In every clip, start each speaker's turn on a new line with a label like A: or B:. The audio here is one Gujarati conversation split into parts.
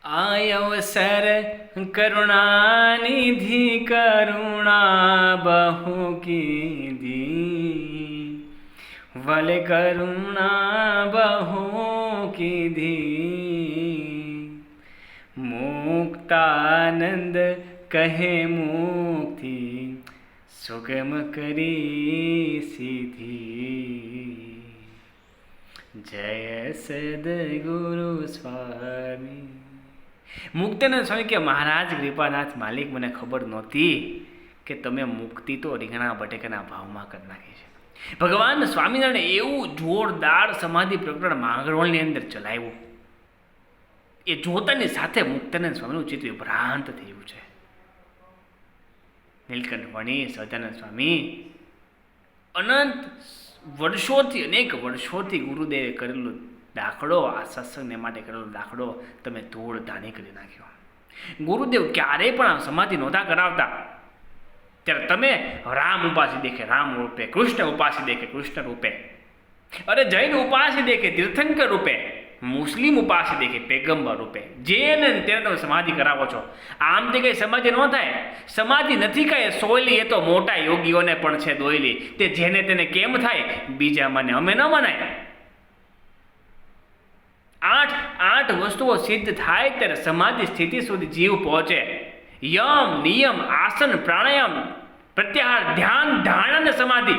A: आयवसर करुणानिधि करुणा बहु कीधी वल करुणा बहु कीधी मुक्तानंद कहे मुक्ति सुगम करी सीधी जय सदगुरु स्वामी। મુક્તાનંદ સ્વામી કે મહારાજ કૃપાનાથ માલિક, મને ખબર નહોતી કે તમે મુક્તિ તો રીંગણા બટેકાના ભાવમાં કરી નાખી છે. ભગવાન સ્વામિનારાયણ એવું જોરદાર સમાધિ પ્રકરણ માંગરોળની અંદર ચલાવ્યું, એ જોતાની સાથે મુક્તાનંદ સ્વામીનું ચિત્ત વિભ્રાંત થયું છે. નીલકંઠ વણી સહજાનંદ સ્વામી અનંત વર્ષોથી, અનેક વર્ષોથી ગુરુદેવે કરેલું દાખલો, આ સત્સંગને માટે કરેલો દાખલો તમે ધૂળ ધાણી કરી નાખ્યો. ગુરુદેવ ક્યારેય પણ આ સમાધિ નહોતા કરાવતા. ત્યારે તમે રામ ઉપાસી દેખે રામ રૂપે, કૃષ્ણ ઉપાસી દેખે કૃષ્ણ રૂપે, અરે જૈન ઉપાસી દેખે તીર્થંકર રૂપે, મુસ્લિમ ઉપાસી દેખે પેગંબર રૂપે, જેને તેને તમે સમાધિ કરાવો છો. આમથી કઈ સમાધિ ન થાય. સમાધિ નથી કઈ સોયલી, એ તો મોટા યોગીઓને પણ છે દોયલી. તે જેને તેને કેમ થાય, બીજા મને અમે ન મનાય. આઠ વસ્તુઓ સિદ્ધ થાય ત્યારે સમાધિ સ્થિતિ સુધી જીવ પહોંચે. યમ, નિયમ, આસન, પ્રાણાયામ, પ્રત્યાહાર, ધ્યાન, ધારણા અને સમાધિ.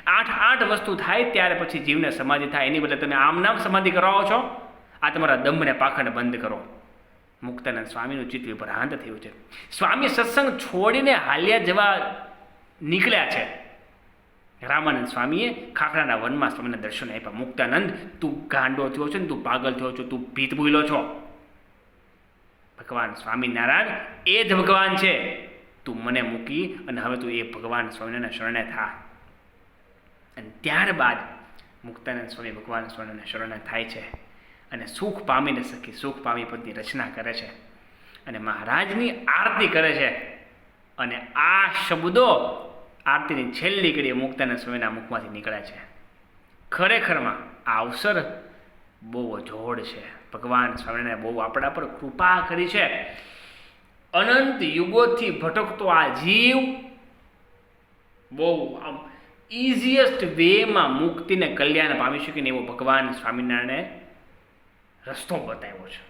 A: આઠ વસ્તુ થાય ત્યારે પછી જીવને સમાધિ થાય. એની બદલે તમે આમ નામ સમાધિ કરાવો છો. આ તમારા દમને પાખંડ બંધ કરો. મુક્તાનંદ સ્વામીનું ચિત્ત વિભ્રાંત થયું છે. સ્વામી સત્સંગ છોડીને હાલ્યા જવા નીકળ્યા છે. રામાનંદ સ્વામીએ ખાખરાના વનમાં સ્વામીને દર્શન આપ્યા. મુક્તાનંદ, તું ગાંડો થયો છે ને, તું પાગલ થયો છો, તું ભીત ભૂલો છો. ભગવાન સ્વામિનારાયણ એ જ ભગવાન છે. તું મને મૂકી અને હવે તું એ ભગવાન સ્વામિનારાયણ શરણે થા. અને ત્યારબાદ મુક્તાનંદ સ્વામી ભગવાન સ્વામિનારાયણ શરણે થાય છે અને સુખ પામીને સખી સુખ પામી પદની રચના કરે છે અને મહારાજની આરતી કરે છે. અને આ શબ્દો આરતીની છેલ્લી કડીએ મુક્તાનંદ સ્વામીના મુખમાંથી નીકળે છે. ખરેખરમાં આ અવસર બહુ અજોડ છે. ભગવાન સ્વામિનારાયણે બહુ આપણા પર કૃપા કરી છે. અનંત યુગોથી ભટકતો આ જીવ બહુ ઇઝીએસ્ટ વેમાં મુક્તિને કલ્યાણ પામી શકે ને એવો ભગવાન સ્વામિનારાયણે રસ્તો બતાવ્યો છે.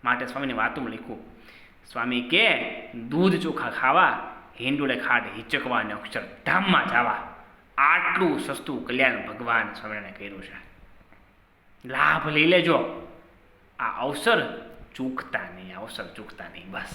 A: માટે સ્વામીની વાતોમાં લખ્યું, સ્વામી કે દૂધ ચોખા ખાવા, હિંડોળે ખાટ હિચકવા અને અક્ષરધામમાં જવા, આટલું સસ્તું કલ્યાણ ભગવાન સ્વામિનારાયણે કર્યું છે. લાભ લઈ લેજો. આ અવસર ચૂકતા નહીં, બસ.